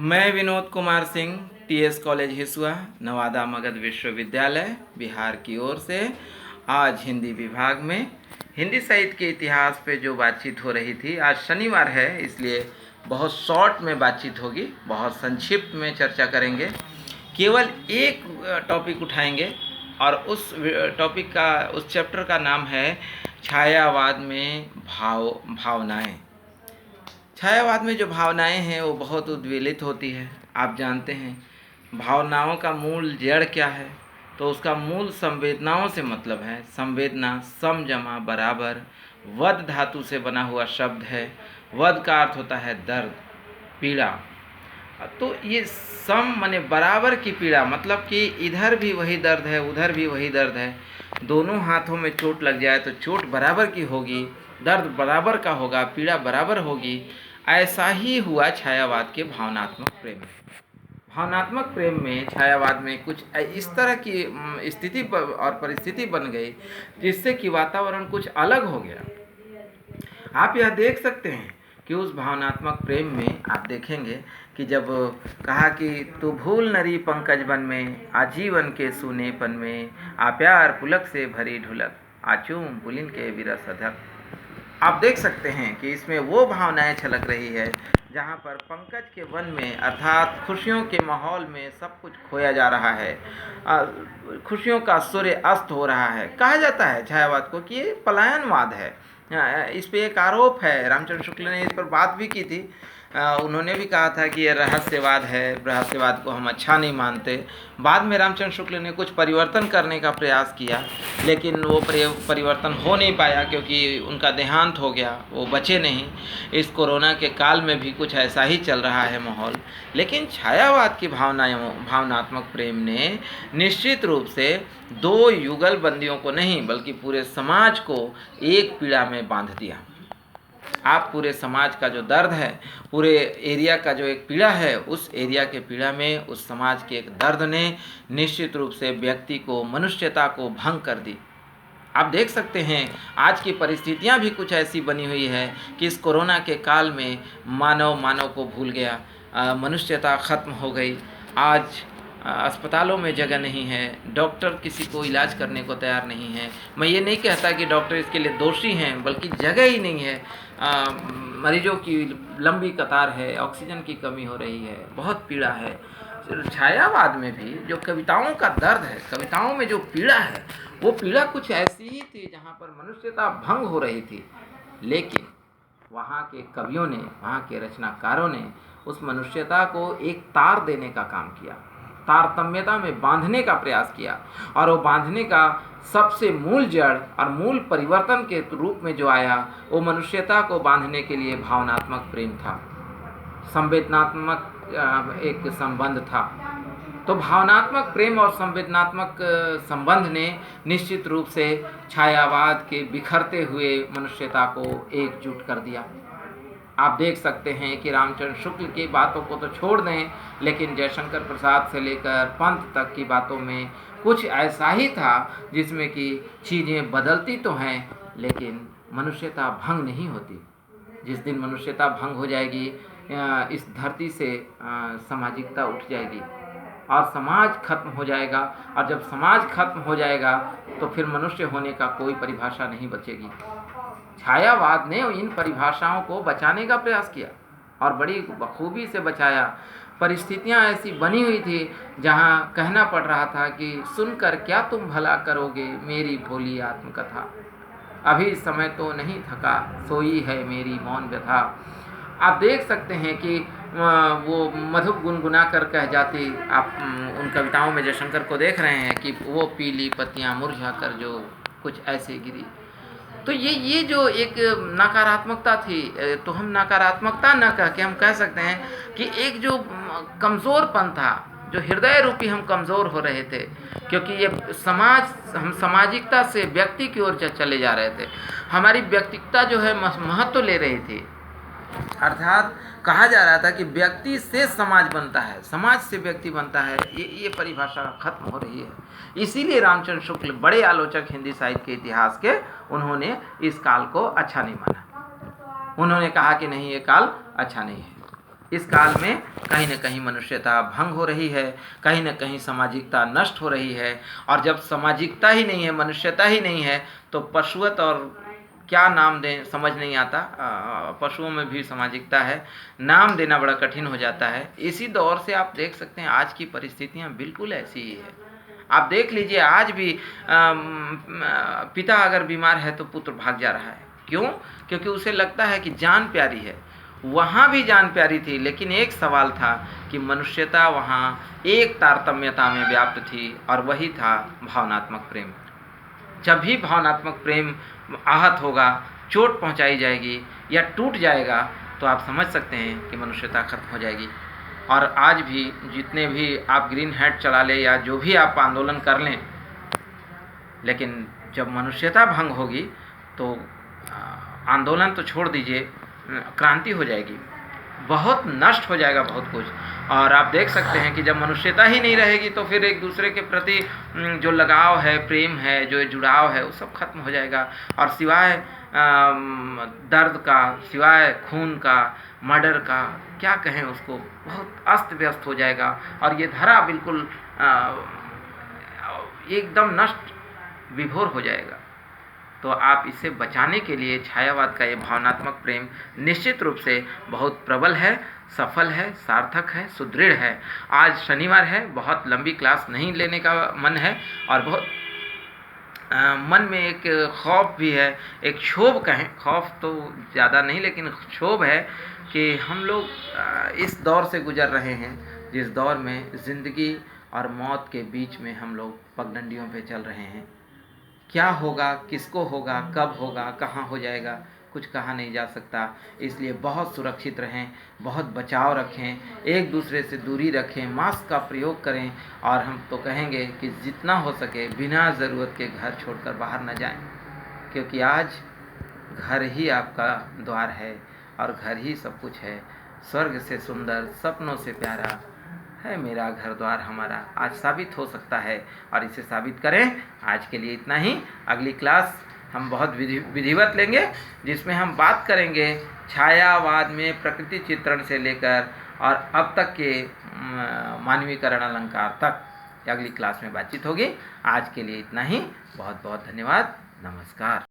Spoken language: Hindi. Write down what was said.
मैं विनोद कुमार सिंह, टीएस कॉलेज हिसुआ, नवादा मगध विश्वविद्यालय, बिहार की ओर से आज हिंदी विभाग में हिंदी साहित्य के इतिहास पे जो बातचीत हो रही थी, आज शनिवार है इसलिए बहुत शॉर्ट में बातचीत होगी, बहुत संक्षिप्त में चर्चा करेंगे। केवल एक टॉपिक उठाएंगे और उस टॉपिक का, उस चैप्टर का नाम है छायावाद में भावनाएं। छायावाद में जो भावनाएं हैं वो बहुत उद्वेलित होती है। आप जानते हैं भावनाओं का मूल जड़ क्या है, तो उसका मूल संवेदनाओं से मतलब है। संवेदना सम जमा बराबर वद धातु से बना हुआ शब्द है। वद का अर्थ होता है दर्द, पीड़ा। तो ये सम माने बराबर की पीड़ा, मतलब कि इधर भी वही दर्द है, उधर भी वही दर्द है। दोनों हाथों में चोट लग जाए तो चोट बराबर की होगी, दर्द बराबर का होगा, पीड़ा बराबर होगी। ऐसा ही हुआ छायावाद के भावनात्मक प्रेम में। भावनात्मक प्रेम में, छायावाद में कुछ इस तरह की स्थिति और परिस्थिति बन गई जिससे कि वातावरण कुछ अलग हो गया। आप यह देख सकते हैं कि उस भावनात्मक प्रेम में आप देखेंगे कि जब कहा कि तू भूल नरी पंकज बन में, आजीवन के सूनेपन में, आ प्यार पुलक से भरी ढुलक, आचूम पुलिन के विरस अधक। आप देख सकते हैं कि इसमें वो भावनाएं छलक रही है जहाँ पर पंकज के वन में, अर्थात खुशियों के माहौल में सब कुछ खोया जा रहा है, खुशियों का सूर्य अस्त हो रहा है। कहा जाता है छायावाद को कि ये पलायनवाद है। इस पे एक आरोप है, रामचंद्र शुक्ल ने इस पर बात भी की थी। उन्होंने भी कहा था कि ये रहस्यवाद है, रहस्यवाद को हम अच्छा नहीं मानते। बाद में रामचंद्र शुक्ल ने कुछ परिवर्तन करने का प्रयास किया, लेकिन वो परिवर्तन हो नहीं पाया क्योंकि उनका देहांत हो गया, वो बचे नहीं। इस कोरोना के काल में भी कुछ ऐसा ही चल रहा है माहौल। लेकिन छायावाद की भावनात्मक प्रेम ने निश्चित रूप से दो युगल बंदियों को नहीं बल्कि पूरे समाज को एक पीड़ा में बांध दिया। आप पूरे समाज का जो दर्द है, पूरे एरिया का जो एक पीड़ा है, उस एरिया के पीड़ा में उस समाज के एक दर्द ने निश्चित रूप से व्यक्ति को, मनुष्यता को भंग कर दी। आप देख सकते हैं आज की परिस्थितियां भी कुछ ऐसी बनी हुई है कि इस कोरोना के काल में मानव को भूल गया, मनुष्यता खत्म हो गई। आज अस्पतालों में जगह नहीं है, डॉक्टर किसी को इलाज करने को तैयार नहीं है। मैं ये नहीं कहता कि डॉक्टर इसके लिए दोषी हैं, बल्कि जगह ही नहीं है। मरीजों की लंबी कतार है, ऑक्सीजन की कमी हो रही है, बहुत पीड़ा है। छायावाद में भी जो कविताओं का दर्द है, कविताओं में जो पीड़ा है, वो पीड़ा कुछ ऐसी ही थी जहाँ पर मनुष्यता भंग हो रही थी। लेकिन वहाँ के कवियों ने, वहाँ के रचनाकारों ने उस मनुष्यता को एक तार देने का काम किया, तारतम्यता में बांधने का प्रयास किया। और वो बांधने का सबसे मूल जड़ और मूल परिवर्तन के रूप में जो आया, वो मनुष्यता को बांधने के लिए भावनात्मक प्रेम था, संवेदनात्मक एक संबंध था। तो भावनात्मक प्रेम और संवेदनात्मक संबंध ने निश्चित रूप से छायावाद के बिखरते हुए मनुष्यता को एकजुट कर दिया। आप देख सकते हैं कि रामचंद्र शुक्ल की बातों को तो छोड़ दें, लेकिन जयशंकर प्रसाद से लेकर पंत तक की बातों में कुछ ऐसा ही था जिसमें कि चीज़ें बदलती तो हैं लेकिन मनुष्यता भंग नहीं होती। जिस दिन मनुष्यता भंग हो जाएगी, इस धरती से सामाजिकता उठ जाएगी और समाज खत्म हो जाएगा। और जब समाज खत्म हो जाएगा तो फिर मनुष्य होने का कोई परिभाषा नहीं बचेगी। छायावाद ने इन परिभाषाओं को बचाने का प्रयास किया और बड़ी बखूबी से बचाया। परिस्थितियां ऐसी बनी हुई थी जहां कहना पड़ रहा था कि सुनकर क्या तुम भला करोगे मेरी भोली आत्मकथा, अभी समय तो नहीं थका, सोई है मेरी मौन व्यथा। आप देख सकते हैं कि वो मधुप गुनगुना कर कह जाती। आप उन कविताओं में जयशंकर को देख रहे हैं कि वो पीली पत्तियां मुरझा कर जो कुछ ऐसे गिरी। तो ये जो एक नकारात्मकता थी, तो हम नकारात्मकता न कह के हम कह सकते हैं कि एक जो कमज़ोरपन था, जो हृदय रूपी हम कमज़ोर हो रहे थे, क्योंकि ये हम सामाजिकता से व्यक्ति की ओर चले जा रहे थे। हमारी व्यक्तिगता जो है महत्व ले रही थी, अर्थात कहा जा रहा था कि व्यक्ति से समाज बनता है, समाज से व्यक्ति बनता है। ये परिभाषा खत्म हो रही है। इसीलिए रामचंद्र शुक्ल बड़े आलोचक हिंदी साहित्य के इतिहास के, उन्होंने इस काल को अच्छा नहीं माना। उन्होंने कहा कि नहीं, ये काल अच्छा नहीं है। इस काल में कहीं न कहीं मनुष्यता भंग हो रही है, कहीं न कहीं सामाजिकता नष्ट हो रही है। और जब सामाजिकता ही नहीं है, मनुष्यता ही नहीं है, तो पशुवत और क्या नाम दें समझ नहीं आता। पशुओं में भी सामाजिकता है, नाम देना बड़ा कठिन हो जाता है। इसी दौर से आप देख सकते हैं आज की परिस्थितियाँ बिल्कुल ऐसी ही है। आप देख लीजिए आज भी पिता अगर बीमार है तो पुत्र भाग जा रहा है। क्यों? क्योंकि उसे लगता है कि जान प्यारी है। वहाँ भी जान प्यारी थी, लेकिन एक सवाल था कि मनुष्यता वहाँ एक तारतम्यता में व्याप्त थी, और वही था भावनात्मक प्रेम। जब भी भावनात्मक प्रेम आहत होगा, चोट पहुंचाई जाएगी या टूट जाएगा, तो आप समझ सकते हैं कि मनुष्यता खत्म हो जाएगी। और आज भी जितने भी आप ग्रीन हैट चला लें या जो भी आप आंदोलन कर लें, लेकिन जब मनुष्यता भंग होगी तो आंदोलन तो छोड़ दीजिए, क्रांति हो जाएगी, बहुत नष्ट हो जाएगा बहुत कुछ। और आप देख सकते हैं कि जब मनुष्यता ही नहीं रहेगी तो फिर एक दूसरे के प्रति जो लगाव है, प्रेम है, जो जुड़ाव है, वो सब खत्म हो जाएगा। और सिवाय दर्द का, सिवाय खून का, मर्डर का, क्या कहें उसको, बहुत अस्त व्यस्त हो जाएगा। और ये धरा बिल्कुल एकदम नष्ट विभोर हो जाएगा। तो आप इसे बचाने के लिए छायावाद का ये भावनात्मक प्रेम निश्चित रूप से बहुत प्रबल है, सफल है, सार्थक है, सुदृढ़ है। आज शनिवार है, बहुत लंबी क्लास नहीं लेने का मन है, और बहुत मन में एक खौफ भी है, एक क्षोभ कहें, खौफ तो ज़्यादा नहीं लेकिन क्षोभ है कि हम लोग इस दौर से गुजर रहे हैं जिस दौर में ज़िंदगी और मौत के बीच में हम लोग पगडंडियों पे चल रहे हैं। क्या होगा, किसको होगा, कब होगा, कहाँ हो जाएगा, कुछ कहा नहीं जा सकता। इसलिए बहुत सुरक्षित रहें, बहुत बचाव रखें, एक दूसरे से दूरी रखें, मास्क का प्रयोग करें। और हम तो कहेंगे कि जितना हो सके बिना ज़रूरत के घर छोड़कर बाहर न जाएं, क्योंकि आज घर ही आपका द्वार है और घर ही सब कुछ है। स्वर्ग से सुंदर, सपनों से प्यारा है मेरा घर द्वार हमारा, आज साबित हो सकता है, और इसे साबित करें। आज के लिए इतना ही। अगली क्लास हम बहुत विधिवत लेंगे, जिसमें हम बात करेंगे छायावाद में प्रकृति चित्रण से लेकर और अब तक के मानवीकरण अलंकार तक। अगली क्लास में बातचीत होगी। आज के लिए इतना ही। बहुत बहुत धन्यवाद। नमस्कार।